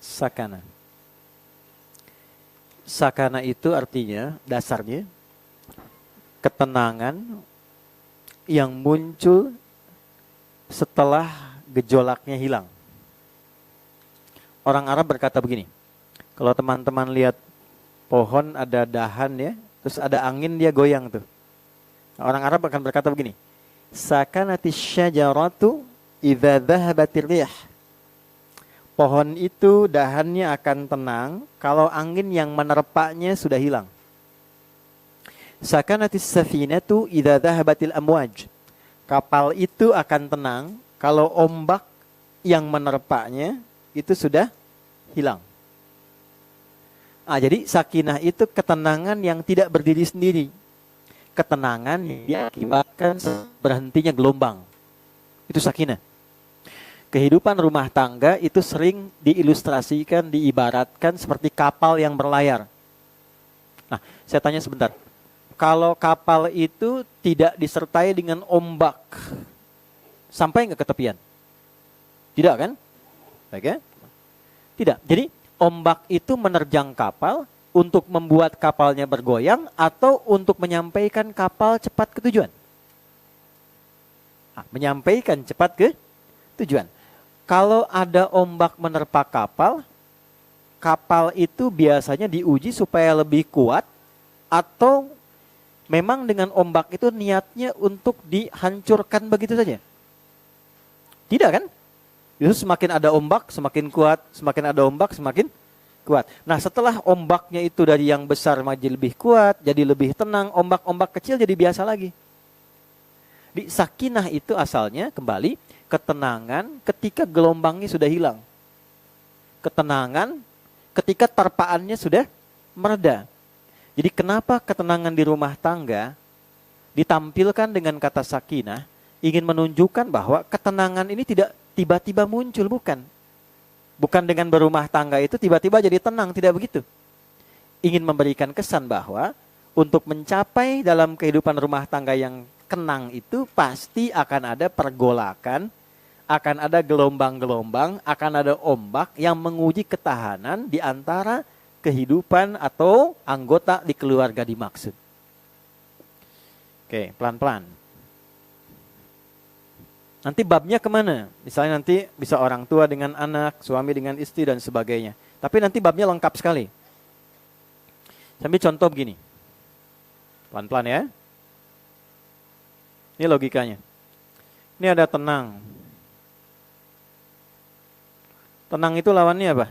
sakana. Sakana itu artinya, dasarnya, ketenangan yang muncul setelah gejolaknya hilang. Orang Arab berkata begini, kalau teman-teman lihat pohon ada dahan ya, terus ada angin dia goyang tuh. Orang Arab akan berkata begini, sakanatis syajaratu idza dhahabatir rih. Pohon itu dahannya akan tenang kalau angin yang menerpanya sudah hilang. Sakanatis safinatu idza dhahabatil amwaj. Kapal itu akan tenang kalau ombak yang menerpanya itu sudah hilang. Jadi sakinah itu ketenangan yang tidak berdiri sendiri. Ketenangan yang diakibatkan berhentinya gelombang. Itu sakinah. Kehidupan rumah tangga itu sering diilustrasikan, diibaratkan seperti kapal yang berlayar. Nah, saya tanya sebentar. Kalau kapal itu tidak disertai dengan ombak, sampai nggak ke tepian? Tidak kan? Oke? Tidak. Jadi, ombak itu menerjang kapal untuk membuat kapalnya bergoyang atau untuk menyampaikan kapal cepat ke tujuan? Menyampaikan cepat ke tujuan. Kalau ada ombak menerpa kapal, kapal itu biasanya diuji supaya lebih kuat atau memang dengan ombak itu niatnya untuk dihancurkan begitu saja? Tidak kan? Justru semakin ada ombak, semakin kuat, semakin ada ombak, semakin kuat. Nah, setelah ombaknya itu dari yang besar menjadi lebih kuat, jadi lebih tenang, ombak-ombak kecil jadi biasa lagi. Di sakinah itu asalnya kembali ketenangan ketika gelombangnya sudah hilang. Ketenangan ketika terpaannya sudah mereda. Jadi kenapa ketenangan di rumah tangga ditampilkan dengan kata sakinah, ingin menunjukkan bahwa ketenangan ini tidak tiba-tiba muncul, bukan. Bukan dengan berumah tangga itu tiba-tiba jadi tenang, tidak begitu. Ingin memberikan kesan bahwa untuk mencapai dalam kehidupan rumah tangga yang tenang itu pasti akan ada pergolakan, akan ada gelombang-gelombang, akan ada ombak yang menguji ketahanan di antara kehidupan atau anggota di keluarga dimaksud. Oke, pelan-pelan. Nanti babnya kemana? Misalnya nanti bisa orang tua dengan anak, suami dengan istri dan sebagainya. Tapi nanti babnya lengkap sekali. Sambil contoh begini. Pelan-pelan ya. Ini logikanya. Ini ada tenang. Tenang itu lawannya apa?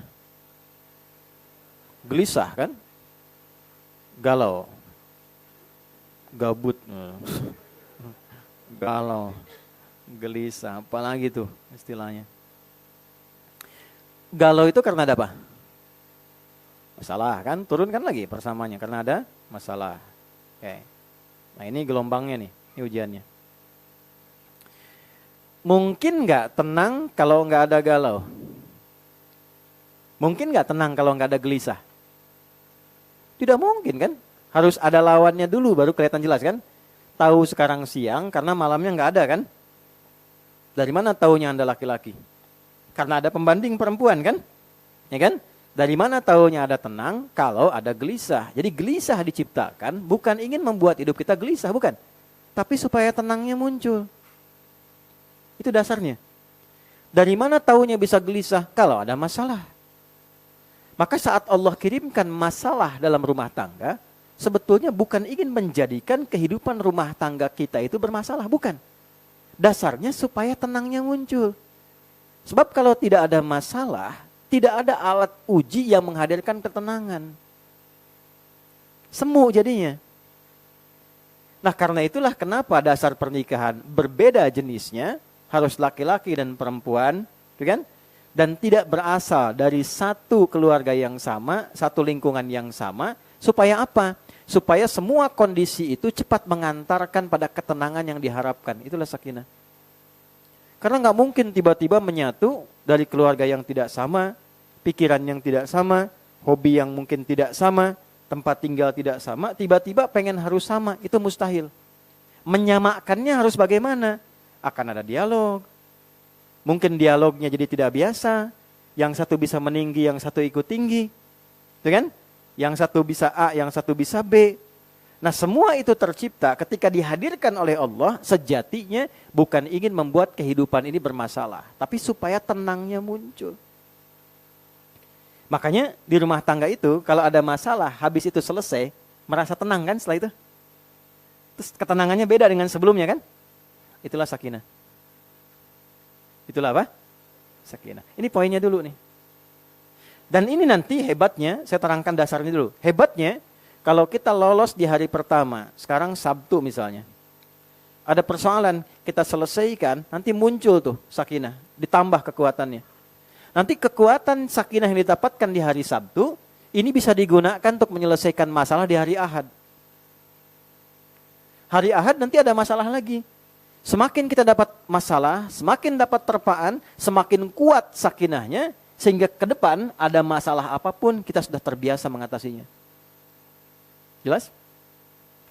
Gelisah kan? Galau. Gabut. Galau. Gelisah. Apalagi tuh istilahnya. Galau itu karena ada apa? Masalah kan? Turun kan lagi persamanya karena ada masalah. Oke. Nah ini gelombangnya nih. Ini ujiannya. Mungkin nggak tenang kalau nggak ada galau? Mungkin nggak tenang kalau nggak ada gelisah? Tidak mungkin kan? Harus ada lawannya dulu baru kelihatan jelas kan? Tahu sekarang siang karena malamnya nggak ada kan? Dari mana taunya Anda laki-laki? Karena ada pembanding perempuan kan? Ya kan? Dari mana taunya ada tenang kalau ada gelisah? Jadi gelisah diciptakan bukan ingin membuat hidup kita gelisah, bukan. Tapi supaya tenangnya muncul. Itu dasarnya. Dari mana taunya bisa gelisah? Kalau ada masalah. Maka saat Allah kirimkan masalah dalam rumah tangga, sebetulnya bukan ingin menjadikan kehidupan rumah tangga kita itu bermasalah, bukan. Dasarnya supaya tenangnya muncul. Sebab kalau tidak ada masalah, tidak ada alat uji yang menghadirkan ketenangan. Semu jadinya. Nah karena itulah kenapa dasar pernikahan berbeda jenisnya, harus laki-laki dan perempuan, kan? Dan tidak berasal dari satu keluarga yang sama, satu lingkungan yang sama, supaya apa? Supaya semua kondisi itu cepat mengantarkan pada ketenangan yang diharapkan. Itulah sakinah. Karena nggak mungkin tiba-tiba menyatu dari keluarga yang tidak sama, pikiran yang tidak sama, hobi yang mungkin tidak sama, tempat tinggal tidak sama, tiba-tiba pengen harus sama, itu mustahil. Menyamakannya harus bagaimana? Akan ada dialog. Mungkin dialognya jadi tidak biasa. Yang satu bisa meninggi, yang satu ikut tinggi. Gitu kan? Yang satu bisa A, yang satu bisa B. Nah, semua itu tercipta ketika dihadirkan oleh Allah, sejatinya bukan ingin membuat kehidupan ini bermasalah, tapi supaya tenangnya muncul. Makanya di rumah tangga itu, kalau ada masalah, habis itu selesai, merasa tenang kan setelah itu? Terus ketenangannya beda dengan sebelumnya kan? Itulah sakinah. Itulah apa? Sakinah. Ini poinnya dulu nih. Dan ini nanti hebatnya, saya terangkan dasarnya dulu. Hebatnya, kalau kita lolos di hari pertama, sekarang Sabtu misalnya. Ada persoalan, kita selesaikan, nanti muncul tuh sakinah, ditambah kekuatannya. Nanti kekuatan sakinah yang didapatkan di hari Sabtu, ini bisa digunakan untuk menyelesaikan masalah di hari Ahad. Hari Ahad nanti ada masalah lagi. Semakin kita dapat masalah, semakin dapat terpaan, semakin kuat sakinahnya, sehingga ke depan ada masalah apapun kita sudah terbiasa mengatasinya. Jelas?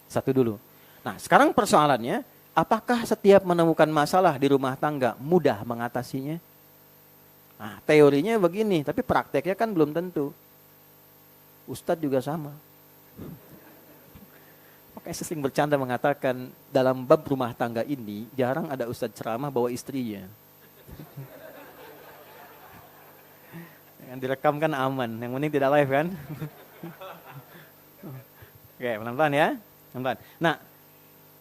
Satu dulu. Nah, sekarang persoalannya, apakah setiap menemukan masalah di rumah tangga mudah mengatasinya? Nah, teorinya begini, tapi prakteknya kan belum tentu. Ustadz juga sama. Makanya saya sering bercanda mengatakan, dalam bab rumah tangga ini, jarang ada ustadz ceramah bawa istrinya. Yang direkam kan aman, yang penting tidak live kan. Oke, pelan-pelan ya. Pelan-pelan. Nah,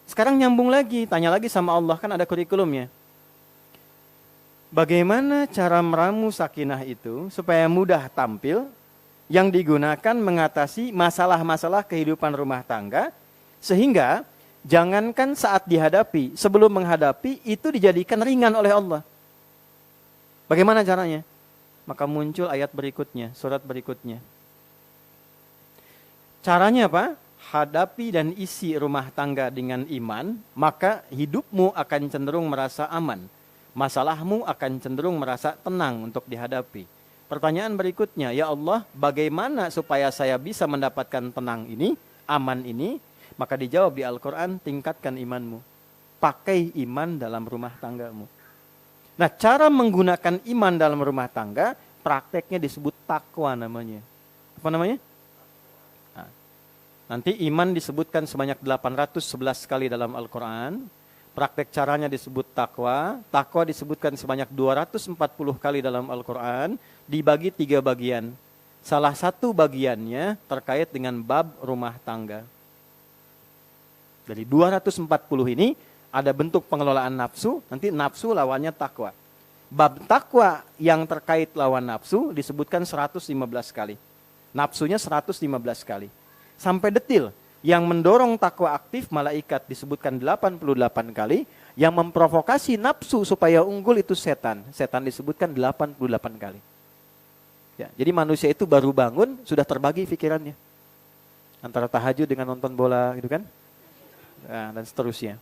sekarang nyambung lagi, tanya lagi sama Allah, kan ada kurikulumnya. Bagaimana cara meramu sakinah itu supaya mudah tampil yang digunakan mengatasi masalah-masalah kehidupan rumah tangga, sehingga jangankan saat dihadapi, sebelum menghadapi itu dijadikan ringan oleh Allah. Bagaimana caranya? Maka muncul ayat berikutnya, surat berikutnya. Caranya apa? Hadapi dan isi rumah tangga dengan iman, maka hidupmu akan cenderung merasa aman. Masalahmu akan cenderung merasa tenang untuk dihadapi. Pertanyaan berikutnya, ya Allah, bagaimana supaya saya bisa mendapatkan tenang ini, aman ini? Maka dijawab di Al-Quran, tingkatkan imanmu. Pakai iman dalam rumah tanggamu. Nah, cara menggunakan iman dalam rumah tangga, prakteknya disebut takwa namanya. Apa namanya? Nah, nanti iman disebutkan sebanyak 811 kali dalam Al-Quran. Praktek caranya disebut takwa. Takwa disebutkan sebanyak 240 kali dalam Al-Quran. Dibagi 3 bagian. Salah satu bagiannya terkait dengan bab rumah tangga. Dari 240 ini, ada bentuk pengelolaan nafsu, nanti nafsu lawannya takwa. Bab takwa yang terkait lawan nafsu disebutkan 115 kali. Nafsunya 115 kali. Sampai detil, yang mendorong takwa aktif malaikat disebutkan 88 kali. Yang memprovokasi nafsu supaya unggul itu setan. Setan disebutkan 88 kali. Ya, jadi manusia itu baru bangun, sudah terbagi pikirannya. Antara tahajud dengan nonton bola gitu kan. Nah, dan seterusnya.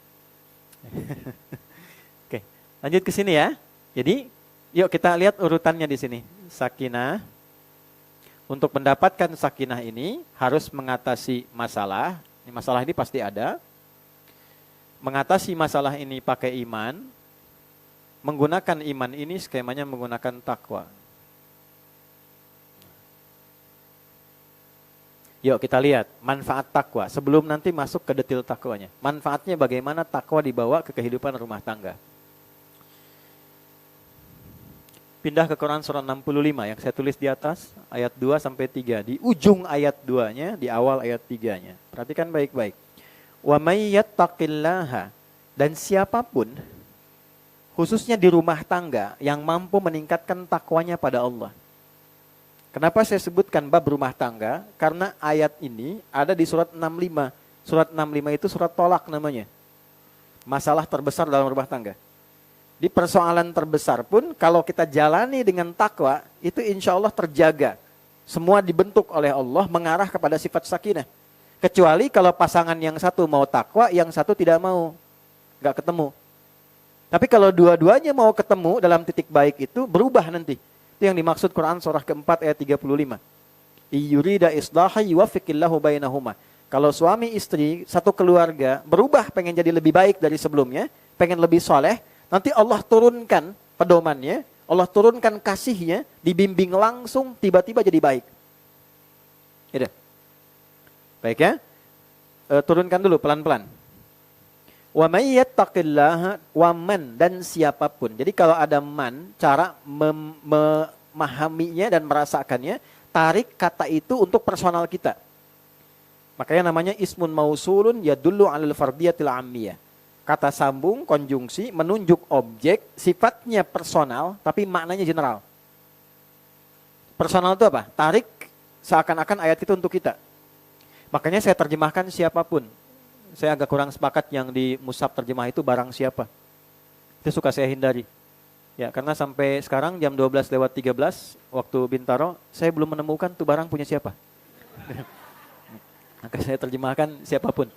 Oke, lanjut ke sini ya. Jadi, yuk kita lihat urutannya di sini. Sakinah. Untuk mendapatkan sakinah ini harus mengatasi masalah. Masalah ini pasti ada. Mengatasi masalah ini pakai iman. Menggunakan iman ini skemanya menggunakan takwa. Yuk kita lihat manfaat takwa. Sebelum nanti masuk ke detail takwanya. Manfaatnya bagaimana takwa dibawa ke kehidupan rumah tangga. Pindah ke Quran surah 65 yang saya tulis di atas. Ayat 2 sampai 3. Di ujung ayat 2-nya, di awal ayat 3-nya. Perhatikan baik-baik. Wa may yattaqillaha. Dan siapapun, khususnya di rumah tangga, yang mampu meningkatkan takwanya pada Allah. Kenapa saya sebutkan bab rumah tangga? Karena ayat ini ada di surat 65. Surat 65 itu surat tolak namanya. Masalah terbesar dalam rumah tangga. Di persoalan terbesar pun, kalau kita jalani dengan takwa, itu insya Allah terjaga. Semua dibentuk oleh Allah mengarah kepada sifat sakinah. Kecuali kalau pasangan yang satu mau takwa, yang satu tidak mau. Nggak ketemu. Tapi kalau dua-duanya mau ketemu dalam titik baik itu, berubah nanti. Itu yang dimaksud Quran surah keempat ayat 35. Iyurida islaha yuwafiqillahu bainahuma. Kalau suami istri, satu keluarga, berubah pengen jadi lebih baik dari sebelumnya, pengen lebih soleh, nanti Allah turunkan pedomannya Allah turunkan kasihnya, dibimbing langsung, tiba-tiba jadi baik. Gitu. Baik ya. Turunkan dulu pelan-pelan. Wa may yattaqillaha wa man, dan siapapun. Jadi kalau ada man, cara memahaminya dan merasakannya, tarik kata itu untuk personal kita. Makanya namanya ismun mausulun yadullu 'alal fardiyatil 'ammiyah. Kata sambung, konjungsi, menunjuk objek, sifatnya personal, tapi maknanya general. Personal itu apa? Tarik seakan-akan ayat itu untuk kita. Makanya saya terjemahkan siapapun. Saya agak kurang sepakat yang di mushaf terjemah itu barang siapa. Itu suka saya hindari. Ya, karena sampai sekarang jam 12:13 waktu Bintaro, saya belum menemukan tuh barang punya siapa. Maka saya terjemahkan siapapun.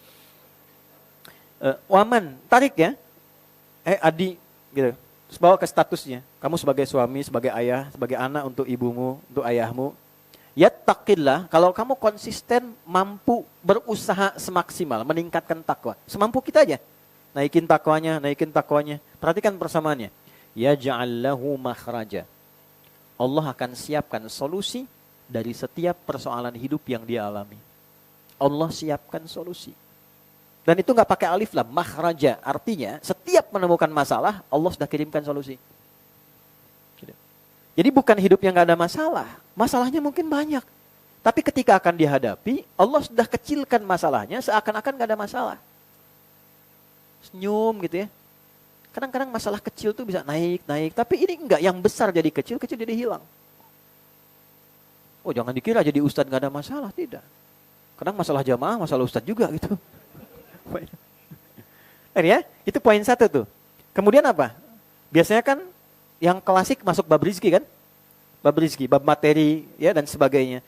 Waman, tarik ya. Adi, gitu. Terus bawa ke statusnya. Kamu sebagai suami, sebagai ayah, sebagai anak untuk ibumu, untuk ayahmu. Yattaqillah, kalau kamu konsisten mampu berusaha semaksimal meningkatkan takwa. Semampu kita aja. Naikin takwanya. Perhatikan persamaannya. Yaj'al lahu makhraja. Allah akan siapkan solusi dari setiap persoalan hidup yang dia alami. Allah siapkan solusi. Dan itu nggak pakai alif lam, makhraja. Artinya setiap menemukan masalah, Allah sudah kirimkan solusi. Jadi bukan hidup yang nggak ada masalah. Masalahnya mungkin banyak. Tapi ketika akan dihadapi, Allah sudah kecilkan masalahnya seakan-akan nggak ada masalah. Senyum gitu ya. Kadang-kadang masalah kecil tuh bisa naik. Tapi ini enggak, yang besar jadi kecil jadi hilang. Oh jangan dikira jadi ustadz nggak ada masalah, tidak. Kadang masalah jamaah, masalah ustadz juga gitu. Ya, itu poin satu tuh. Kemudian apa? Biasanya kan yang klasik masuk bab rizki kan? Bab rizki, bab materi ya dan sebagainya.